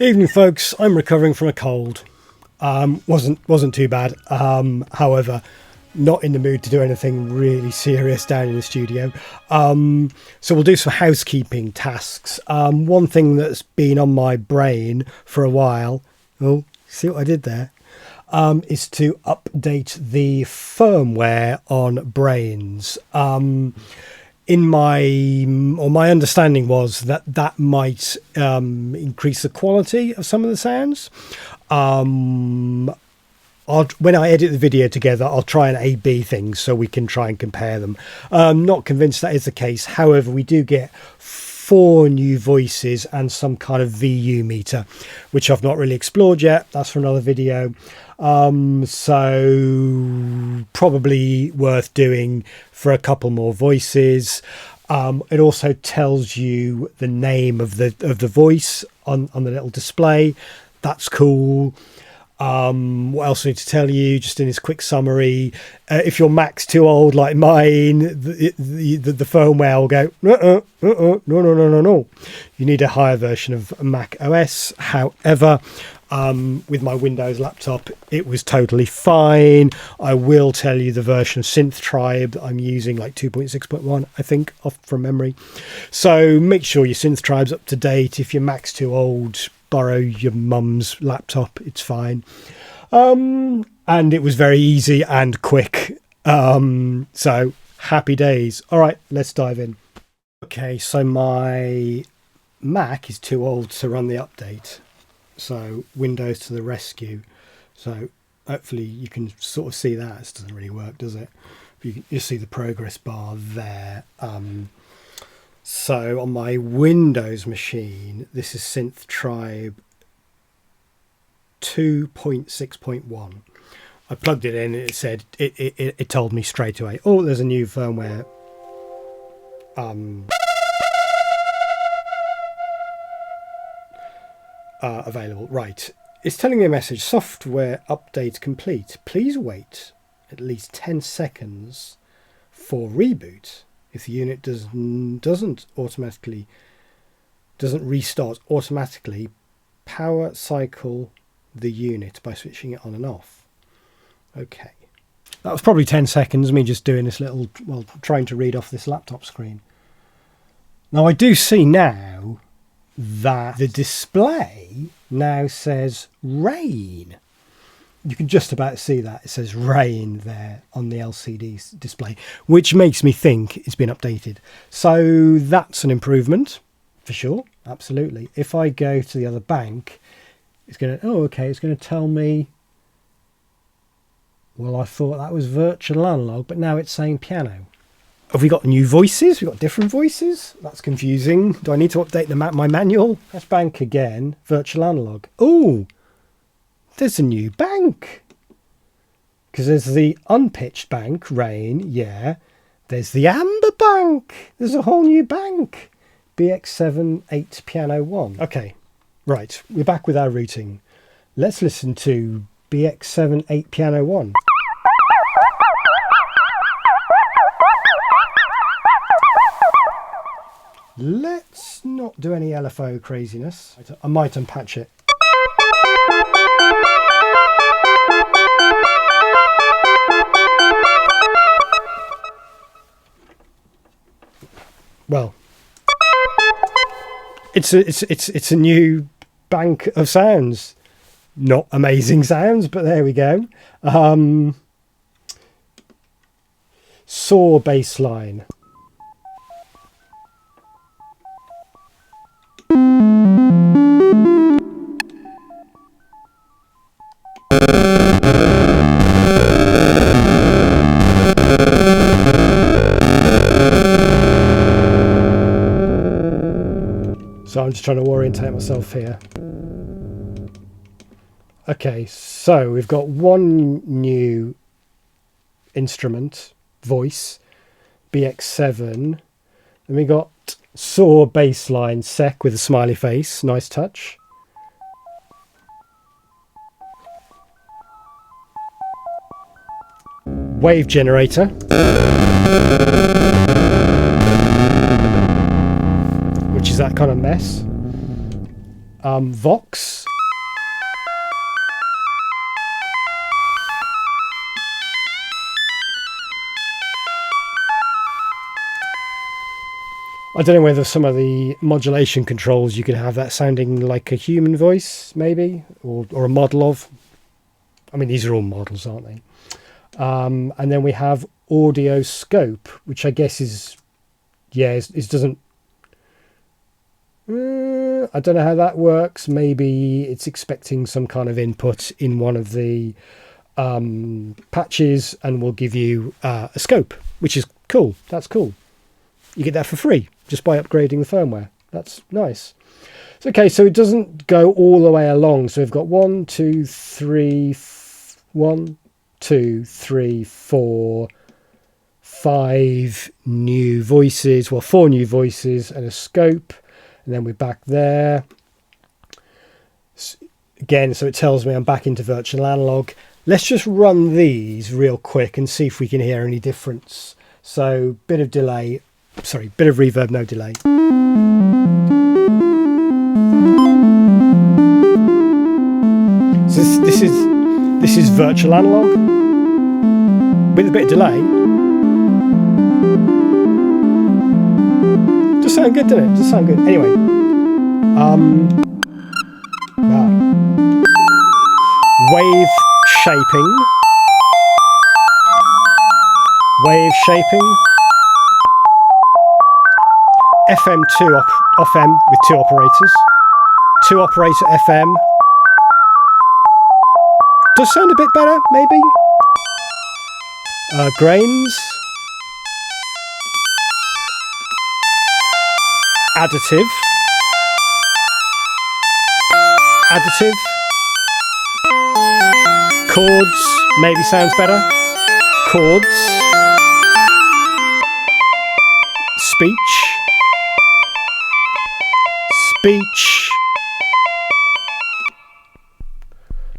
Evening, folks. I'm recovering from a cold. Wasn't too bad. However, not in the mood to do anything really serious down in the studio. So we'll do some housekeeping tasks. One thing that's been on my brain for a while. Oh, see what I did there? Is to update the firmware on Brains. My understanding was that might increase the quality of some of the sounds. When I edit the video together, I'll try and A/B things so we can try and compare them. Not convinced that is the case. However, we do get 4 new voices and some kind of VU meter, which I've not really explored yet. That's for another video. So probably worth doing for a couple more voices. It also tells you the name of the voice on the little display. That's cool. What else I need to tell you, just in this quick summary, if your Mac's too old like mine, the firmware will go, no. You need a higher version of Mac OS. However, with my Windows laptop, it was totally fine. I will tell you the version of Synth Tribe that I'm using, like 2.6.1, I think, off from memory. So make sure your Synth Tribe's up to date. If your Mac's too old, borrow your mum's laptop, it's fine. And it was very easy and quick. So happy days. All right, let's dive in. Okay, so my Mac is too old to run the update. So Windows to the rescue. So hopefully you can sort of see that. It doesn't really work, does it? You see the progress bar there. So on my Windows machine, this is Synth Tribe 2.6.1. I plugged it in and it said, it told me straight away, oh, there's a new firmware available. Right. It's telling me a message, software update complete. Please wait at least 10 seconds for reboot. If the unit doesn't restart automatically, power cycle the unit by switching it on and off. Okay. That was probably 10 seconds, me just doing this little, well, trying to read off this laptop screen. Now I do see now that the display now says rain. You can just about see that. It says rain there on the LCD display, which makes me think it's been updated. So that's an improvement for sure. Absolutely. If I go to the other bank, it's going to, it's going to tell me, well, I thought that was virtual analog, but now it's saying piano. Have we got new voices? We've got different voices? That's confusing. Do I need to update my manual? Let's bank again. Virtual analog. Oh, there's a new bank. Because there's the unpitched bank, rain, yeah. There's the amber bank. There's a whole new bank. BX7 8 Piano 1. Okay, right. We're back with our routing. Let's listen to BX7 8 Piano 1. Let's not do any LFO craziness. I might unpatch it. Well, it's a new bank of sounds. Not amazing sounds, but there we go. Saw bass line. So I'm just trying to orientate myself here. Okay, so we've got one new instrument, voice, BX7. And we got saw bassline sec with a smiley face, nice touch. Wave generator. Which is that kind of mess. Vox. I don't know whether some of the modulation controls you can have that sounding like a human voice, maybe, or a model of. I mean, these are all models, aren't they? And then we have audio scope, which I guess is, yeah, it doesn't. I don't know how that works. Maybe it's expecting some kind of input in one of the patches, and will give you a scope, which is cool. That's cool. You get that for free just by upgrading the firmware. That's nice. So, okay, so it doesn't go all the way along. So we've got 1, 2, 3, 4, 5 new voices. Well, 4 new voices and a scope. And then we're back there. Again, so it tells me I'm back into virtual analog. Let's just run these real quick and see if we can hear any difference. So, bit of delay. Sorry, bit of reverb, no delay. So this is virtual analog with a bit of delay. Does sound good, doesn't it? Does sound good. Anyway, wave shaping. Wave shaping. FM2 FM with 2 operators. 2 operator FM. Does sound a bit better, maybe. Grains. Additive. Additive. Chords, maybe sounds better. Chords. Speech. Speech.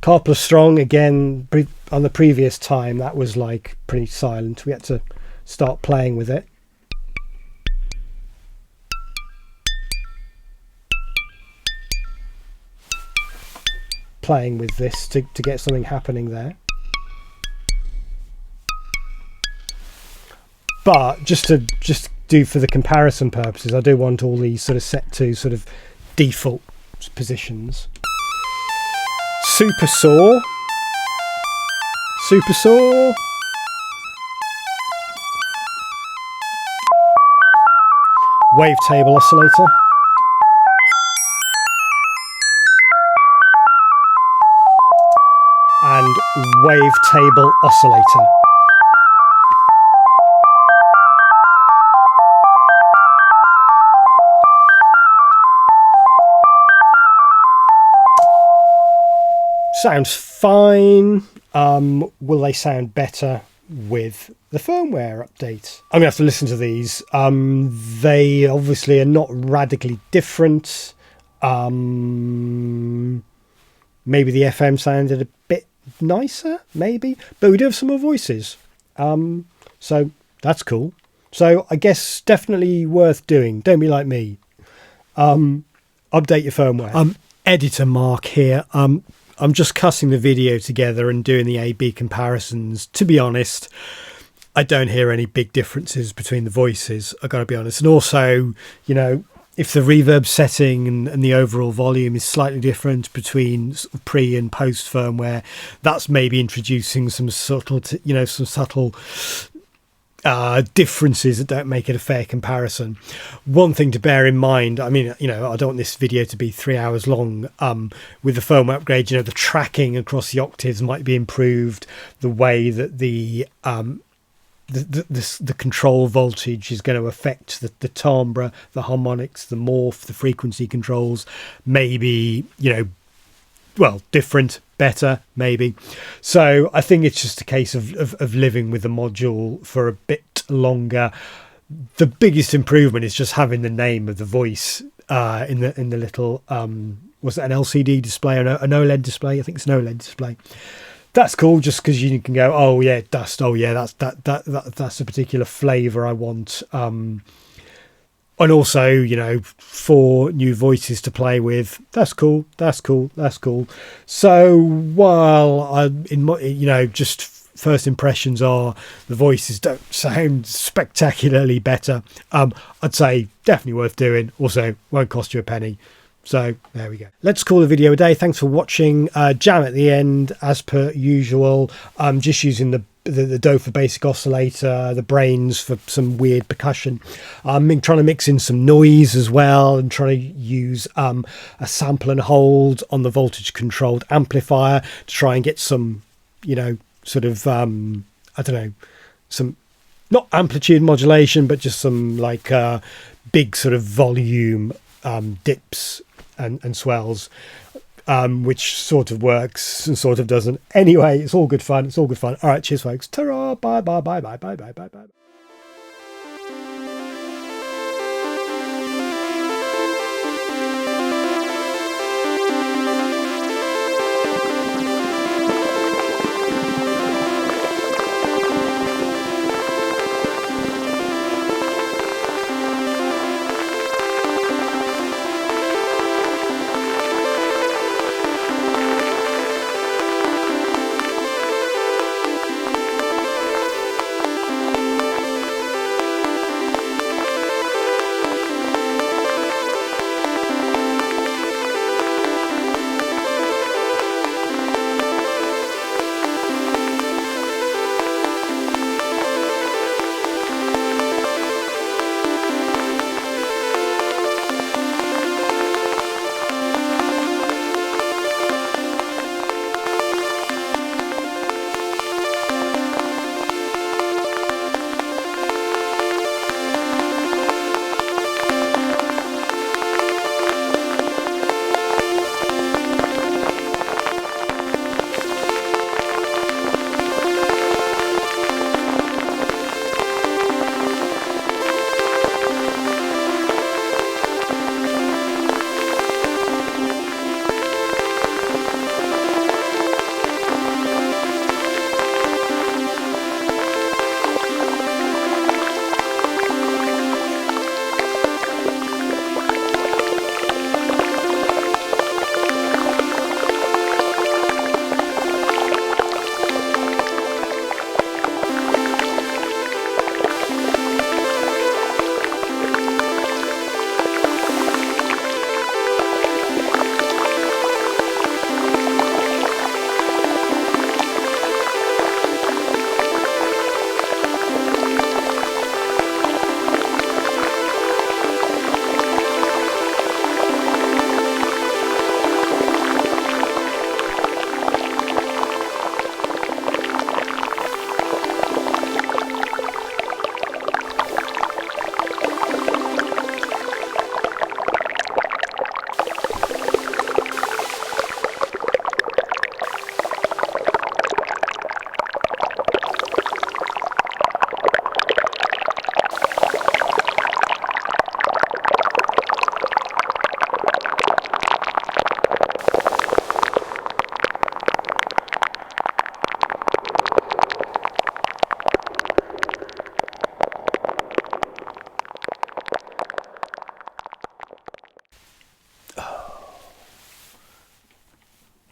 Carpler Strong, again, on the previous time, that was like pretty silent. We had to start playing with it. Playing with this to get something happening there. But just do for the comparison purposes, I do want all these sort of set to sort of default positions. Super saw. Super saw. Wavetable oscillator. And wavetable oscillator. Sounds fine. Will they sound better with the firmware update? I'm going to have to listen to these. They obviously are not radically different. Maybe the FM sounded a bit nicer, maybe. But we do have some more voices. So that's cool. So I guess definitely worth doing. Don't be like me. Update your firmware. Editor Mark here. I'm just cutting the video together and doing the A/B comparisons. To be honest, I don't hear any big differences between the voices, I've got to be honest. And also, you know, if the reverb setting and the overall volume is slightly different between pre and post firmware, that's maybe introducing some subtle differences that don't make it a fair comparison. One thing to bear in mind, I mean, you know, I don't want this video to be 3 hours long. With the firmware upgrade, you know, the tracking across the octaves might be improved. The way that the control voltage is going to affect the timbre, the harmonics, the morph, the frequency controls, maybe, you know, well, different, better, maybe. So I think it's just a case of living with the module for a bit longer. The biggest improvement is just having the name of the voice in the little was it an LCD display or an OLED display? I think it's an OLED display. That's cool, just because you can go, oh yeah, dust. Oh yeah, that's a particular flavour I want. And also, you know, 4 new voices to play with. That's cool. That's cool. That's cool. So while just first impressions are the voices don't sound spectacularly better, I'd say definitely worth doing. Also, won't cost you a penny. So there we go. Let's call the video a day. Thanks for watching. Jam at the end, as per usual. I'm just using the dough for basic oscillator, the brains for some weird percussion. I'm trying to mix in some noise as well, and trying to use a sample and hold on the voltage controlled amplifier to try and get some, you know, sort of some not amplitude modulation, but just some like big sort of volume dips and swells, which sort of works and sort of doesn't. Anyway, it's all good fun. It's all good fun. All right, cheers, folks. Ta-ra! Bye, bye, bye, bye, bye, bye, bye, bye.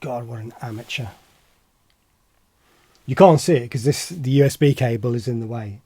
God, what an amateur. You can't see it because the USB cable is in the way.